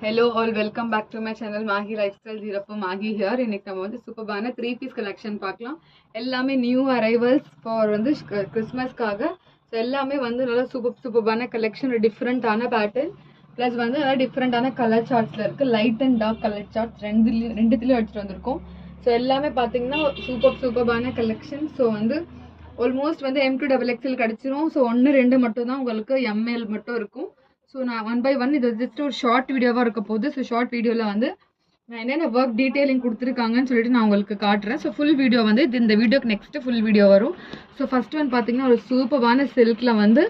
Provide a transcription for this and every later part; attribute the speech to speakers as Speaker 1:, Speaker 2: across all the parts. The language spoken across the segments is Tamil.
Speaker 1: Hello all, welcome back to my channel Mahi Lifestyle Zirappu Mahi here. இன்னைக்கு நம்ம வந்து சூப்பரான 3 piece collection பார்க்கலாம். எல்லாமே நியூ அரைவல்ஸ் ஃபார் வந்து கிறிஸ்மஸ்க்காக. ஸோ எல்லாமே வந்து நல்லா சூப்பரான கலெக்ஷன், ஒரு டிஃப்ரெண்டான பேட்டர்ன் ப்ளஸ் வந்து நல்லா டிஃப்ரெண்டான கலர் சார்ட்ஸில் இருக்குது. Light and dark colour charts ரெண்டுத்துலேயும் எடுத்துகிட்டு வந்திருக்கோம். ஸோ எல்லாமே பார்த்தீங்கன்னா சூப்பரான கலெக்ஷன். ஸோ வந்து ஆல்மோஸ்ட் வந்து M2XXL கிடச்சிரும். ஸோ 1-2 மட்டும் தான் உங்களுக்கு ML மட்டும் இருக்கும். ஸோ நான் 1 by 1 இது ஜஸ்ட் ஒரு ஷார்ட் வீடியோவாக இருக்க போகுது. ஸோ ஷார்ட் வீடியோவில் வந்து நான் என்னென்ன ஒர்க் டீட்டெயிலிங் கொடுத்துருக்காங்கன்னு சொல்லிட்டு நான் உங்களுக்கு காட்டுறேன். ஸோ ஃபுல் வீடியோ வந்து இந்த வீடியோக்கு நெக்ஸ்ட்டு ஃபுல் வீடியோ வரும். ஸோ ஃபர்ஸ்ட் ஒன் பார்த்தீங்கன்னா ஒரு சூப்பரான சில்கில் வந்து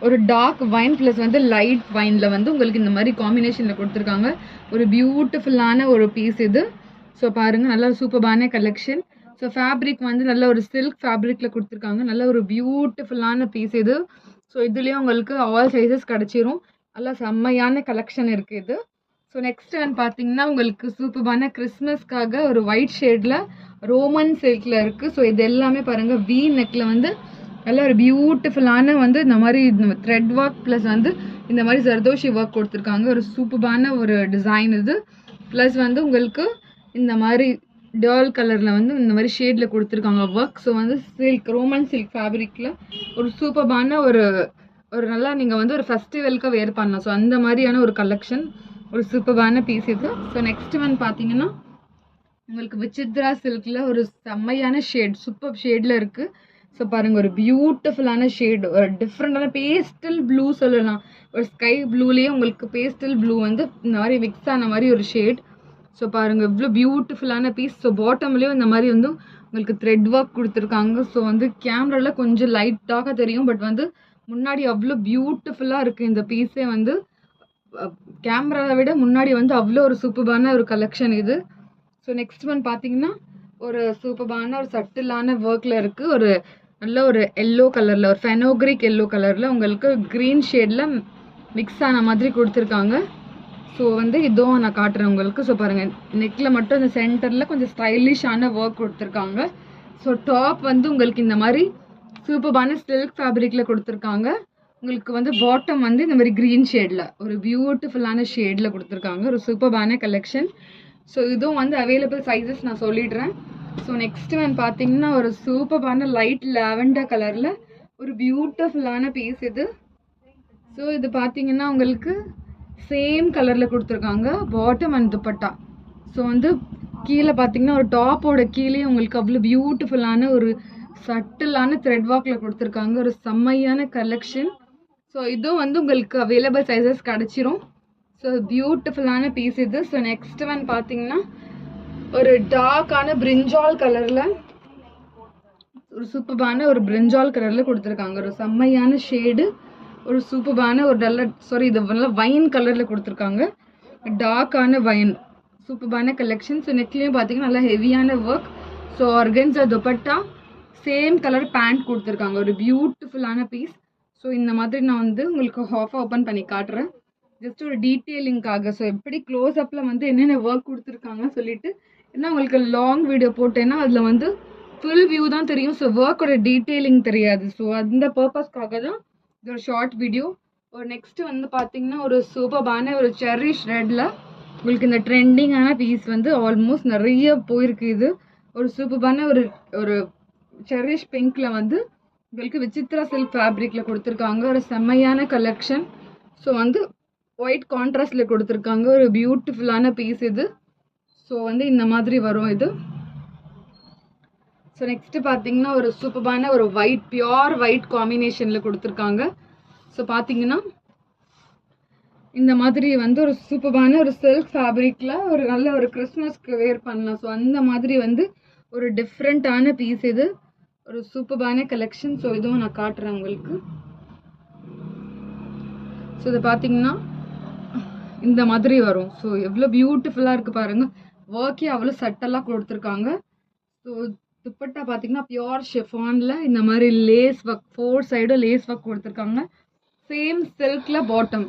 Speaker 1: ஒரு டார்க் வைன் ப்ளஸ் வந்து லைட் வைனில் வந்து உங்களுக்கு இந்த மாதிரி காம்பினேஷனில் கொடுத்துருக்காங்க. ஒரு பியூட்டிஃபுல்லான ஒரு பீஸ் இது. ஸோ பாருங்கள், நல்ல சூப்பரான கலெக்ஷன். ஸோ ஃபேப்ரிக் வந்து நல்ல ஒரு சில்க் ஃபேப்ரிக்கில் கொடுத்துருக்காங்க. நல்ல ஒரு பியூட்டிஃபுல்லான பீஸ் இது. ஸோ இதுலேயும் உங்களுக்கு ஆல் சைஸஸ் கிடச்சிரும். நல்லா செம்மையான கலெக்ஷன் இருக்குது இது. ஸோ நெக்ஸ்ட் ஒன் பார்த்தீங்கன்னா உங்களுக்கு சூப்பரான கிறிஸ்மஸ்க்காக ஒரு ஒயிட் ஷேடில் ரோமன் சில்கில் இருக்குது. ஸோ இது எல்லாமே பாருங்கள், வி நெக்கில் வந்து நல்ல ஒரு பியூட்டிஃபுல்லான வந்து இந்த மாதிரி த்ரெட் ஒர்க் ப்ளஸ் வந்து இந்த மாதிரி ஜர்தோஷி ஒர்க் கொடுத்துருக்காங்க. ஒரு சூப்பரான ஒரு டிசைன் இது. ப்ளஸ் வந்து உங்களுக்கு இந்த மாதிரி டால் கலரில் வந்து இந்த மாதிரி ஷேடில் கொடுத்துருக்காங்க ஒர்க். ஸோ வந்து சில்க், ரோமன் சில்க் ஃபேப்ரிக்கில் ஒரு சூப்பரான ஒரு நல்லா நீங்கள் வந்து ஒரு ஃபெஸ்டிவலுக்கு வேர் பண்ணலாம். ஸோ அந்த மாதிரியான ஒரு கலெக்ஷன், ஒரு சூப்பரான பீஸ் இது. ஸோ நெக்ஸ்ட் ஒன் பார்த்தீங்கன்னா உங்களுக்கு விசித்ரா சில்கில் ஒரு செம்மையான ஷேட், சூப்பர் ஷேடில் இருக்குது. ஸோ பாருங்கள், ஒரு பியூட்டிஃபுல்லான ஷேட், ஒரு டிஃப்ரெண்டான பேஸ்டல் ப்ளூ சொல்லலாம். ஒரு ஸ்கை ப்ளூலேயே உங்களுக்கு பேஸ்டல் ப்ளூ வந்து இந்த மாதிரி மிக்ஸ் ஆன மாதிரி ஒரு ஷேட். ஸோ பாருங்கள், இவ்வளோ பியூட்டிஃபுல்லான பீஸ். ஸோ பாட்டம்லேயும் இந்த மாதிரி வந்து உங்களுக்கு த்ரெட் ஒர்க் கொடுத்துருக்காங்க. ஸோ வந்து கேமராவில் கொஞ்சம் லைட்டாக தெரியும், பட் வந்து முன்னாடி அவ்வளோ பியூட்டிஃபுல்லாக இருக்குது இந்த பீஸே. வந்து கேமராவை விட முன்னாடி வந்து அவ்வளோ ஒரு சூப்பரான ஒரு கலெக்ஷன் இது. ஸோ நெக்ஸ்ட் ஒன் பார்த்தீங்கன்னா ஒரு சூப்பரான ஒரு சட்டிலான ஒர்க்கில் இருக்குது. ஒரு நல்ல ஒரு எல்லோ கலரில், ஒரு ஃபெனோக்ரிக் எல்லோ கலரில் உங்களுக்கு க்ரீன் ஷேடில் மிக்ஸ் ஆன மாதிரி கொடுத்துருக்காங்க. ஸோ வந்து இதுவும் நான் காட்டுறேன் உங்களுக்கு. ஸோ பாருங்கள், நெக்கில் மட்டும் இந்த சென்டரில் கொஞ்சம் ஸ்டைலிஷான ஒர்க் கொடுத்துருக்காங்க. ஸோ டாப் வந்து உங்களுக்கு இந்த மாதிரி சூப்பரான சில்க் ஃபேப்ரிக்கில் கொடுத்துருக்காங்க. உங்களுக்கு வந்து பாட்டம் வந்து இந்த மாதிரி க்ரீன் ஷேடில் ஒரு பியூட்டிஃபுல்லான ஷேடில் கொடுத்துருக்காங்க. ஒரு சூப்பரான கலெக்ஷன். ஸோ இதுவும் வந்து அவைலபிள் சைஸஸ் நான் சொல்லிடுறேன். ஸோ நெக்ஸ்ட் ஒன் பார்த்தீங்கன்னா ஒரு சூப்பரான லைட் லாவெண்டர் கலரில் ஒரு பியூட்டிஃபுல்லான பீஸ் இது. ஸோ இது பார்த்தீங்கன்னா உங்களுக்கு சேம் கலரில் கொடுத்துருக்காங்க பாட்டம் அண்ட் துப்பட்டா. ஸோ வந்து கீழே பார்த்தீங்கன்னா ஒரு டாப்போட கீழே உங்களுக்கு அவ்வளோ பியூட்டிஃபுல்லான ஒரு சட்டிலான த்ரெட் ஒர்க்கில் கொடுத்துருக்காங்க. ஒரு செம்மையான கலெக்ஷன். ஸோ இதுவும் வந்து உங்களுக்கு அவைலபிள் சைஸஸ் கிடச்சிரும். ஸோ பியூட்டிஃபுல்லான பீஸ் இது. ஸோ நெக்ஸ்ட் ஒன் பார்த்தீங்கன்னா ஒரு டார்க்கான பிரிஞ்சால் கலரில் ஒரு சூப்பரான ஒரு பிரிஞ்சால் கலரில் கொடுத்துருக்காங்க. ஒரு செம்மையான ஷேடு, ஒரு சூப்பரான ஒரு இது நல்லா வைன் கலரில் கொடுத்துருக்காங்க. டார்க்கான வைன், சூப்பரான கலெக்ஷன். ஸோ நெக்லையும் பார்த்தீங்கன்னா நல்லா ஹெவியான work. So organza dupatta, same colour pant கொடுத்துருக்காங்க. ஒரு பியூட்டிஃபுல்லான பீஸ். ஸோ இந்த மாதிரி நான் வந்து உங்களுக்கு ஹாஃபாக ஓப்பன் பண்ணி காட்டுறேன், ஜஸ்ட் ஒரு டீட்டெயிலிங்காக. ஸோ எப்படி க்ளோஸ் அப்பில் வந்து என்னென்ன ஒர்க் கொடுத்துருக்காங்க சொல்லிட்டு, ஏன்னா உங்களுக்கு லாங் வீடியோ போட்டேன்னா அதில் வந்து ஃபுல் வியூ தான் தெரியும். ஸோ ஒர்க்கோட டீட்டெயிலிங் தெரியாது. ஸோ அந்த பர்பஸ்க்காக தான் இது ஒரு ஷார்ட் வீடியோ. ஒரு நெக்ஸ்ட் வந்து பார்த்தீங்கன்னா ஒரு சூப்பரான ஒரு செரிஷ் ரெட்டில் உங்களுக்கு இந்த ட்ரெண்டிங்கான பீஸ் வந்து ஆல்மோஸ்ட் நிறைய போயிருக்கு. இது ஒரு சூப்பரான ஒரு செரிஷ் பிங்க்ல வந்து உங்களுக்கு விசித்ரா சில்க் ஃபேப்ரிக்ல கொடுத்துருக்காங்க. ஒரு செம்மையான கலெக்ஷன். ஸோ வந்து ஒயிட் கான்ட்ராஸ்ட்ல கொடுத்துருக்காங்க. ஒரு பியூட்டிஃபுல்லான பீஸ் இது. ஸோ வந்து இந்த மாதிரி வரும் இது. ஸோ நெக்ஸ்ட் பார்த்தீங்கன்னா ஒரு சூப்பரான ஒரு ஒயிட், பியோர் ஒயிட் காம்பினேஷன்ல கொடுத்துருக்காங்க. ஸோ பார்த்தீங்கன்னா இந்த மாதிரி வந்து ஒரு சூப்பரான ஒரு சில்க் ஃபேப்ரிக்ல ஒரு நல்ல ஒரு கிறிஸ்மஸ்க்கு வேர் பண்ணலாம். ஸோ அந்த மாதிரி வந்து ஒரு டிஃப்ரெண்ட்டான பீஸ் இது. ஒரு சூப்பரான கலெக்ஷன். ஸோ இதுவும் நான் காட்டுறேன் உங்களுக்கு. ஸோ இது பார்த்தீங்கன்னா இந்த மாதிரி வரும். ஸோ எவ்வளோ பியூட்டிஃபுல்லாக இருக்குது பாருங்கள். ஒர்க்கே அவ்வளோ சட்டெல்லாம் கொடுத்துருக்காங்க. ஸோ துப்பட்டா பார்த்தீங்கன்னா பியோர் ஷெஃபானில் இந்த மாதிரி லேஸ் ஒர்க், 4 சைடும் லேஸ் ஒர்க் கொடுத்துருக்காங்க. சேம் சில்கில் பாட்டம்.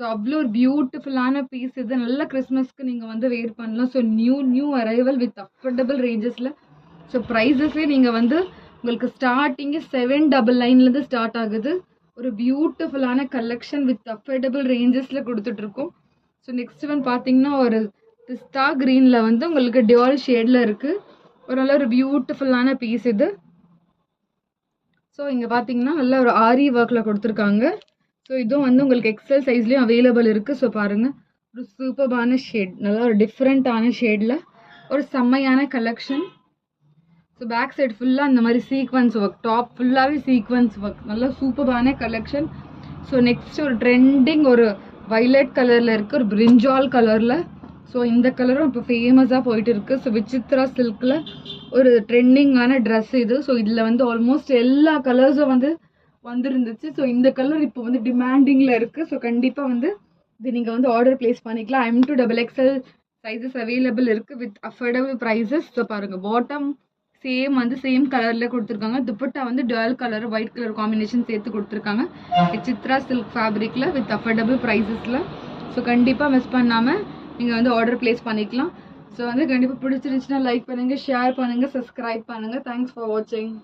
Speaker 1: ஸோ அவ்வளோ ஒரு பியூட்டிஃபுல்லான பீஸ் இது. நல்ல கிறிஸ்மஸ்க்கு நீங்கள் வந்து வேர் பண்ணலாம். So new arrival with affordable ரேஞ்சஸில். ஸோ ப்ரைஸஸே நீங்கள் வந்து உங்களுக்கு ஸ்டார்டிங்கு 799 ஸ்டார்ட் ஆகுது. ஒரு பியூட்டிஃபுல்லான கலெக்ஷன் வித் அஃபோர்டபுள் ரேஞ்சஸில் கொடுத்துட்ருக்கோம். ஸோ நெக்ஸ்ட் ஒன் பார்த்தீங்கன்னா ஒரு பிஸ்தா க்ரீனில் வந்து உங்களுக்கு டியூல் ஷேடில் இருக்குது. ஒரு நல்ல ஒரு பியூட்டிஃபுல்லான பீஸ் இது. ஸோ இங்கே பார்த்தீங்கன்னா நல்ல ஒரு ஆரி ஒர்க்கில் கொடுத்துருக்காங்க. ஸோ இதுவும் வந்து உங்களுக்கு எக்ஸல் சைஸ்லேயும் அவைலபிள் இருக்குது. ஸோ பாருங்கள், ஒரு சூப்பர்பான ஷேட், நல்லா ஒரு டிஃப்ரெண்ட்டான ஷேடில் ஒரு செம்மையான கலெக்ஷன். ஸோ பேக் சைடு ஃபுல்லாக இந்த மாதிரி சீக்வன்ஸ் ஒர்க், டாப் ஃபுல்லாகவே சீக்வன்ஸ் ஒர்க், நல்லா சூப்பர்பான கலெக்ஷன். ஸோ நெக்ஸ்ட் ஒரு ட்ரெண்டிங் ஒரு வைலட் கலரில் இருக்குது, ஒரு பிரிஞ்சால் கலரில். ஸோ இந்த கலரும் இப்போ ஃபேமஸாக போயிட்டு இருக்குது. ஸோ விசித்ரா சில்கில் ஒரு ட்ரெண்டிங்கான ட்ரெஸ் இது. ஸோ இதில் வந்து ஆல்மோஸ்ட் எல்லா கலர்ஸும் வந்து வந்துருந்துச்சு. ஸோ இந்த கலர் இப்போ வந்து டிமாண்டிங்கில் இருக்குது. ஸோ கண்டிப்பாக வந்து இது நீங்கள் வந்து ஆர்டர் ப்ளேஸ் பண்ணிக்கலாம். M2XXL சைஸஸ் அவைலபிள் இருக்குது வித் அஃபோர்டபுள் ப்ரைஸஸ். ஸோ பாருங்கள், பாட்டம் சேம் கலரில் கொடுத்துருக்காங்க. துப்பட்டா வந்து dual colour white colour combination சேர்த்து கொடுத்துருக்காங்க. சித்ரா சில்க் ஃபேப்ரிக்கில் வித் அஃபோர்டபுள் ப்ரைஸஸில். ஸோ கண்டிப்பாக மிஸ் பண்ணாமல் நீங்கள் வந்து ஆர்டர் ப்ளேஸ் பண்ணிக்கலாம். ஸோ வந்து கண்டிப்பாக பிடிச்சிருந்துச்சுன்னா லைக் பண்ணுங்கள், ஷேர் பண்ணுங்கள், சப்ஸ்கிரைப் பண்ணுங்கள். தேங்க்ஸ் ஃபார் வாட்சிங்.